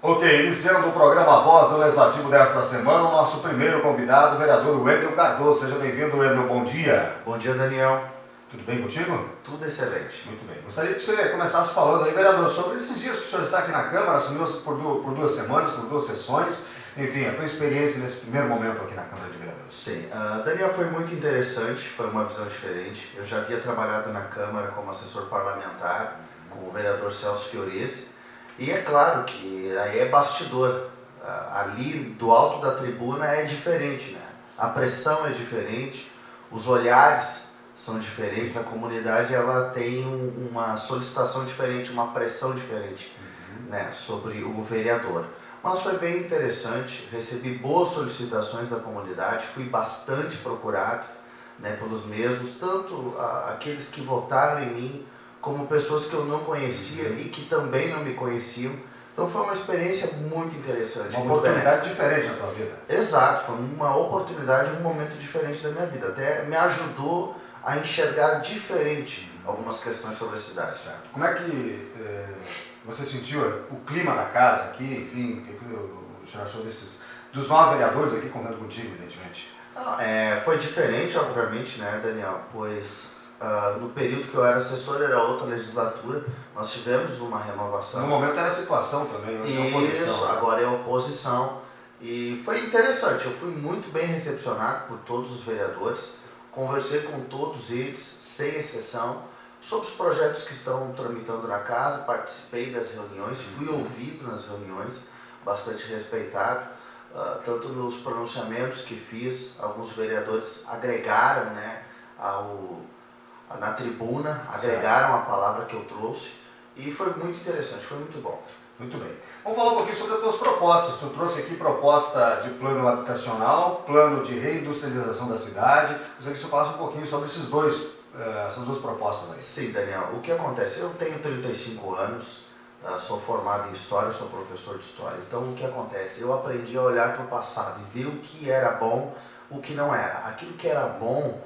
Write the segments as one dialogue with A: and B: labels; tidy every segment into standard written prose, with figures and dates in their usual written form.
A: Ok, iniciando o programa Voz do Legislativo desta semana, o nosso primeiro convidado, o vereador Wendel Cardoso. Seja bem-vindo, Wendel, bom dia.
B: Bom dia, Daniel.
A: Tudo bem contigo?
B: Tudo excelente.
A: Muito bem. Gostaria que você começasse falando aí, vereador, sobre esses dias que o senhor está aqui na Câmara, assumiu por duas semanas, por duas sessões, enfim, a tua experiência nesse primeiro momento aqui na Câmara de Vereadores.
B: Sim, Daniel, foi muito interessante, foi uma visão diferente. Eu já havia trabalhado na Câmara como assessor parlamentar, com o vereador Celso Fiorese, e é claro que aí é bastidor. Ali do alto da tribuna é diferente, né? A pressão é diferente, os olhares são diferentes, a comunidade ela tem uma solicitação diferente, uma pressão diferente, né, sobre o vereador. Mas foi bem interessante, recebi boas solicitações da comunidade, fui bastante procurado, né, pelos mesmos, tanto aqueles que votaram em mim, como pessoas que eu não conhecia e que também não me conheciam. Então foi uma experiência muito interessante.
A: Uma oportunidade diferente na tua vida.
B: Exato, foi uma oportunidade, um momento diferente da minha vida. Até me ajudou a enxergar diferente algumas questões sobre a cidade.
A: Certo. Como é que você sentiu o clima da casa aqui, enfim, o que o senhor achou dos 9 vereadores aqui contando contigo, evidentemente?
B: Foi diferente, obviamente, né, Daniel, pois no período que eu era assessor, era outra legislatura, nós tivemos uma renovação.
A: No momento era a situação também, hoje é oposição.
B: Isso, agora é oposição. E foi interessante, eu fui muito bem recepcionado por todos os vereadores, conversei com todos eles, sem exceção, sobre os projetos que estão tramitando na casa, participei das reuniões, fui ouvido nas reuniões, bastante respeitado, tanto nos pronunciamentos que fiz, alguns vereadores agregaram, né, na tribuna, agregaram a palavra que eu trouxe, e foi muito interessante, foi muito bom.
A: Muito bem. Vamos falar um pouquinho sobre as tuas propostas. Tu trouxe aqui proposta de plano habitacional, plano de reindustrialização da cidade. Gostaria que você falasse um pouquinho sobre essas duas propostas aí.
B: Sim, Daniel. O que acontece? Eu tenho 35 anos, sou formado em História, sou professor de História. Então, o que acontece? Eu aprendi a olhar para o passado e ver o que era bom, o que não era. Aquilo que era bom,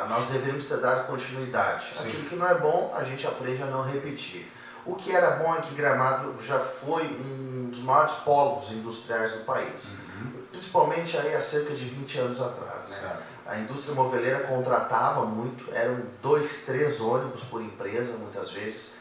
B: nós deveríamos ter dado continuidade.
A: Sim.
B: Aquilo que não é bom, a gente aprende a não repetir. O que era bom é que Gramado já foi um dos maiores polos industriais do país, principalmente aí há cerca de 20 anos atrás, né?
A: Certo.
B: A indústria moveleira contratava muito, eram 2, 3 ônibus por empresa, muitas vezes,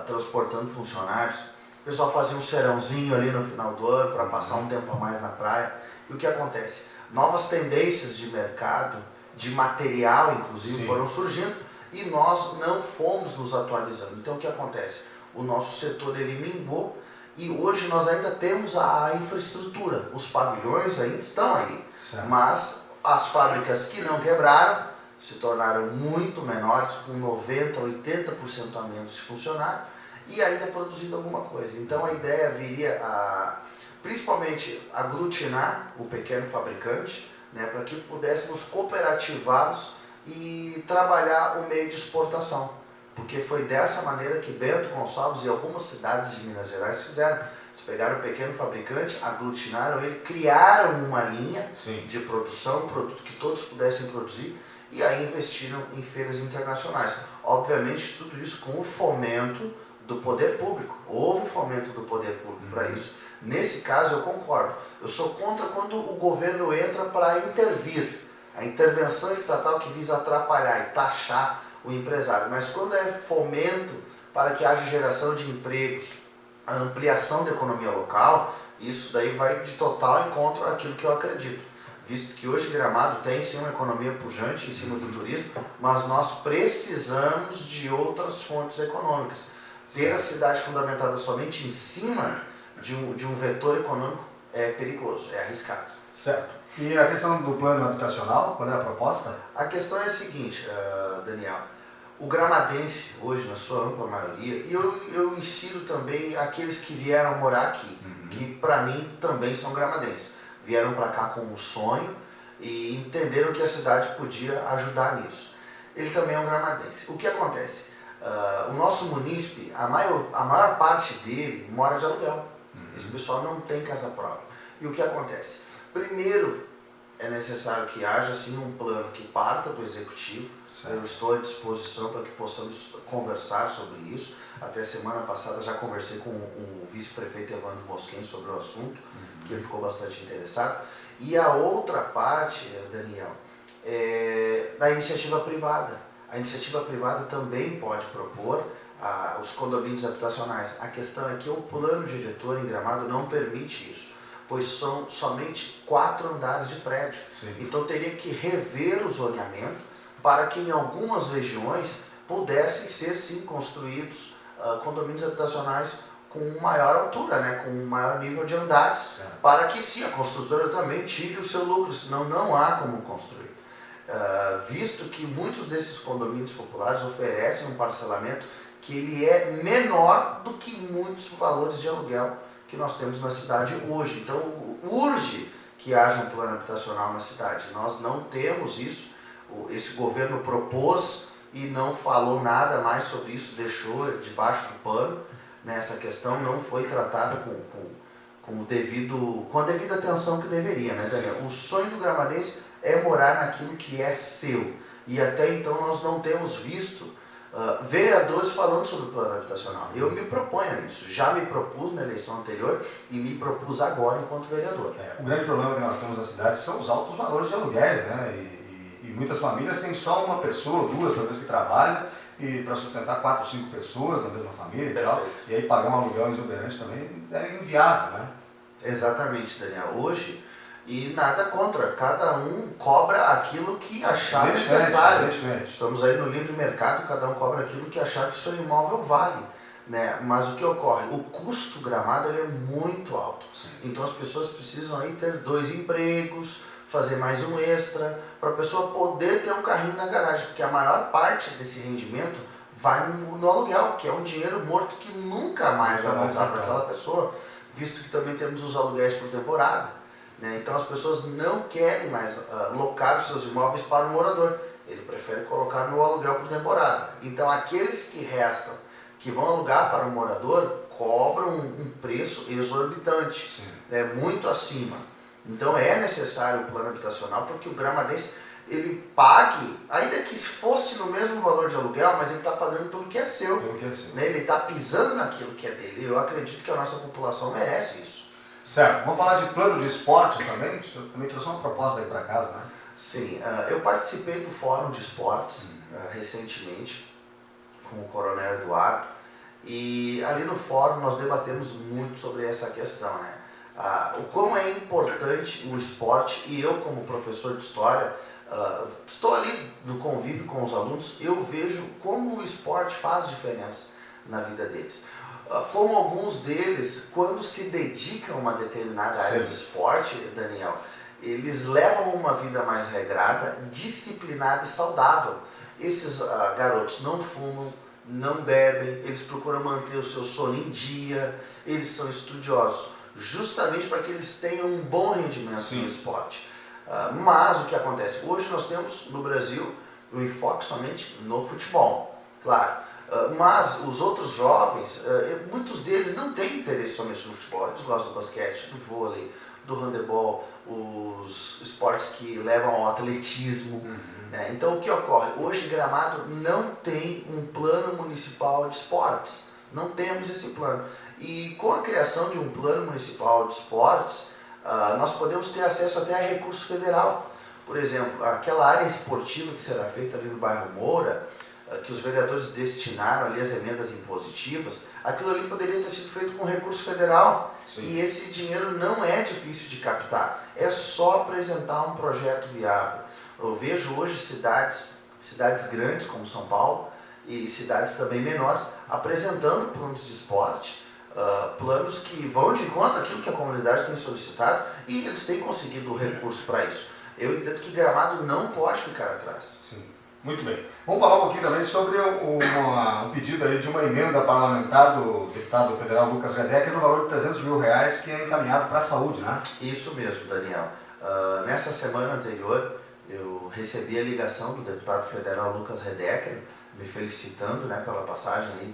B: transportando funcionários. O pessoal fazia um serãozinho ali no final do ano para passar um tempo a mais na praia. E o que acontece? Novas tendências de mercado, de material inclusive, foram surgindo, e nós não fomos nos atualizando. Então o que acontece? O nosso setor ele minguou e hoje nós ainda temos a infraestrutura. Os pavilhões ainda estão aí, mas as fábricas que não quebraram se tornaram muito menores, com 90%, 80% a menos de funcionário e ainda produzindo alguma coisa. Então a ideia viria principalmente aglutinar o pequeno fabricante, né, para que pudéssemos cooperativá-los e trabalhar o meio de exportação, porque foi dessa maneira que Bento Gonçalves e algumas cidades de Minas Gerais fizeram. Eles pegaram o pequeno fabricante, aglutinaram ele, criaram uma linha de produção, um produto que todos pudessem produzir, e aí investiram em feiras internacionais. Obviamente tudo isso com o fomento do poder público. Houve fomento do poder público para isso. Nesse caso eu concordo. Eu sou contra quando o governo entra para intervir. A intervenção estatal que visa atrapalhar e taxar o empresário. Mas quando é fomento para que haja geração de empregos, a ampliação da economia local, isso daí vai de total encontro àquilo que eu acredito. Visto que hoje Gramado tem sim uma economia pujante em cima do turismo, mas nós precisamos de outras fontes econômicas. Ter a cidade fundamentada somente em cima de um vetor econômico é perigoso, é arriscado.
A: Certo. E a questão do plano habitacional, qual é a proposta?
B: A questão é a seguinte, Daniel, o gramadense hoje, na sua ampla maioria, e eu insiro também aqueles que vieram morar aqui, que para mim também são gramadenses, vieram para cá com um sonho e entenderam que a cidade podia ajudar nisso. Ele também é um gramadense. O que acontece? O nosso munícipe, a maior parte dele mora de aluguel. Esse pessoal não tem casa própria. E o que acontece? Primeiro, é necessário que haja sim um plano que parta do executivo,
A: Certo.
B: Eu estou à disposição para que possamos conversar sobre isso. Até semana passada já conversei com o vice-prefeito Evandro Mosquen sobre o assunto, que ele ficou bastante interessado. E a outra parte, Daniel, é da iniciativa privada. A iniciativa privada também pode propor os condomínios habitacionais. A questão é que o plano diretor em Gramado não permite isso, pois são somente 4 andares de prédio.
A: Sim.
B: Então teria que rever o zoneamento para que em algumas regiões pudessem ser sim construídos condomínios habitacionais com maior altura, né, com maior nível de andares,
A: Certo.
B: para que sim a construtora também tire o seu lucro, senão não há como construir. Visto que muitos desses condomínios populares oferecem um parcelamento que ele é menor do que muitos valores de aluguel que nós temos na cidade hoje. Então urge que haja um plano habitacional na cidade. Nós não temos isso, esse governo propôs e não falou nada mais sobre isso, deixou debaixo do pano, né? Essa questão não foi tratada com a devida atenção que deveria, né, Daniel? O sonho do gramadense é morar naquilo que é seu, e até então nós não temos visto vereadores falando sobre o plano habitacional. Eu me proponho a isso, já me propus na eleição anterior e me propus agora enquanto vereador.
A: O grande problema que nós temos na cidade são os altos valores de aluguéis, né? E muitas famílias têm só uma pessoa, 2 talvez, que trabalham, e para sustentar 4, 5 pessoas na mesma família e tal, e aí pagar um aluguel exuberante também é inviável, né?
B: Exatamente, Daniel. Hoje, e nada contra, cada um cobra aquilo que achar necessário. Estamos aí no livre mercado, cada um cobra aquilo que achar que o seu imóvel vale, né? Mas o que ocorre? O custo Gramado ele é muito alto.
A: Sim.
B: Então as pessoas precisam aí ter 2 empregos, fazer mais um extra, para a pessoa poder ter um carrinho na garagem, porque a maior parte desse rendimento vai no aluguel, que é um dinheiro morto que nunca mais vai voltar para aquela pessoa, visto que também temos os aluguéis por temporada, né? Então as pessoas não querem mais locar os seus imóveis para o morador, ele prefere colocar no aluguel por temporada. Então aqueles que restam, que vão alugar para o morador, cobram um preço exorbitante, né? Muito acima. Então é necessário o plano habitacional, porque o gramadense ele pague, ainda que fosse no mesmo valor de aluguel, mas ele está pagando pelo que é seu. Né? Ele está pisando naquilo que é dele. Eu acredito que a nossa população merece isso.
A: Certo. Vamos falar de plano de esportes também? O senhor também trouxe uma proposta aí para casa, né?
B: Sim, eu participei do Fórum de Esportes recentemente com o Coronel Eduardo, e ali no fórum nós debatemos muito sobre essa questão, né? O quão é importante o esporte, e eu como professor de história, estou ali no convívio com os alunos, eu vejo como o esporte faz diferença na vida deles. Como alguns deles, quando se dedicam a uma determinada área do esporte, Daniel, eles levam uma vida mais regrada, disciplinada e saudável. Esses garotos não fumam, não bebem, eles procuram manter o seu sono em dia, eles são estudiosos, justamente para que eles tenham um bom rendimento no esporte. Mas o que acontece? Hoje nós temos no Brasil o enfoque somente no futebol, claro. Mas os outros jovens, muitos deles não têm interesse somente no futebol, eles gostam do basquete, do vôlei, do handebol, os esportes que levam ao atletismo. Né? Então o que ocorre? Hoje Gramado não tem um plano municipal de esportes, não temos esse plano. E com a criação de um plano municipal de esportes, nós podemos ter acesso até a recurso federal. Por exemplo, aquela área esportiva que será feita ali no bairro Moura, que os vereadores destinaram ali as emendas impositivas, aquilo ali poderia ter sido feito com recurso federal. E esse dinheiro não é difícil de captar, é só apresentar um projeto viável. Eu vejo hoje cidades grandes como São Paulo e cidades também menores apresentando planos de esporte, planos que vão de encontro àquilo que a comunidade tem solicitado, e eles têm conseguido recurso para isso. Eu entendo que Gramado não pode ficar atrás.
A: Sim, muito bem. Vamos falar um pouquinho também sobre um pedido aí de uma emenda parlamentar do deputado federal Lucas Redecker no valor de R$300 mil, que é encaminhado para a saúde, né?
B: Isso mesmo, Daniel. Nessa semana anterior, eu recebi a ligação do deputado federal Lucas Redecker, me felicitando, né, pela passagem aí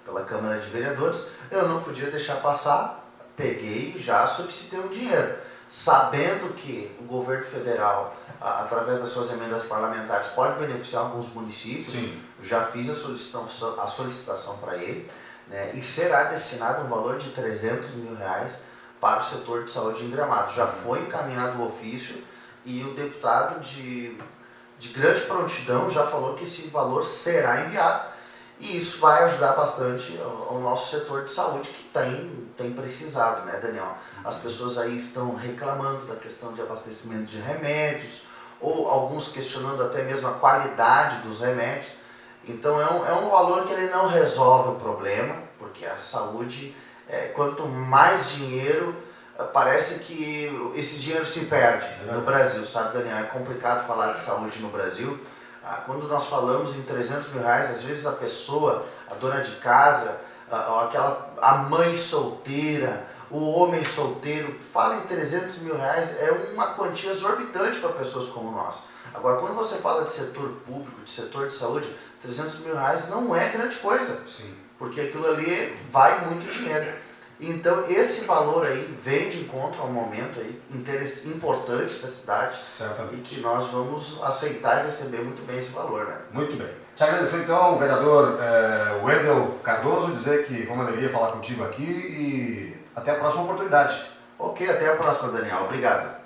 B: pela Câmara de Vereadores. Eu não podia deixar passar, peguei e já solicitei o dinheiro. sabendo que o governo federal, através das suas emendas parlamentares, pode beneficiar alguns municípios.
A: Sim.
B: Já fiz a solicitação para ele, né, e será destinado um valor de R$300 mil para o setor de saúde em Gramado. Já foi encaminhado o ofício e o deputado de grande prontidão já falou que esse valor será enviado, e isso vai ajudar bastante o nosso setor de saúde, que tem precisado, né, Daniel? As pessoas aí estão reclamando da questão de abastecimento de remédios, ou alguns questionando até mesmo a qualidade dos remédios. Então é um valor que ele não resolve o problema, porque a saúde, quanto mais dinheiro, parece que esse dinheiro se perde no Brasil, sabe, Daniel? É complicado falar de saúde no Brasil. Quando nós falamos em R$300 mil, às vezes a pessoa, a dona de casa, a mãe solteira, o homem solteiro, fala em R$300 mil, é uma quantia exorbitante para pessoas como nós. Agora, quando você fala de setor público, de setor de saúde, R$300 mil não é grande coisa.
A: Sim.
B: Porque aquilo ali vai muito dinheiro. Então esse valor aí vem de encontro a um momento aí importante da cidade.
A: Certamente.
B: E que nós vamos aceitar e receber muito bem esse valor, né?
A: Muito bem. Te agradecer então, vereador Wendel Cardoso, dizer que foi uma alegria falar contigo aqui e até a próxima oportunidade.
B: Ok, até a próxima, Daniel. Obrigado.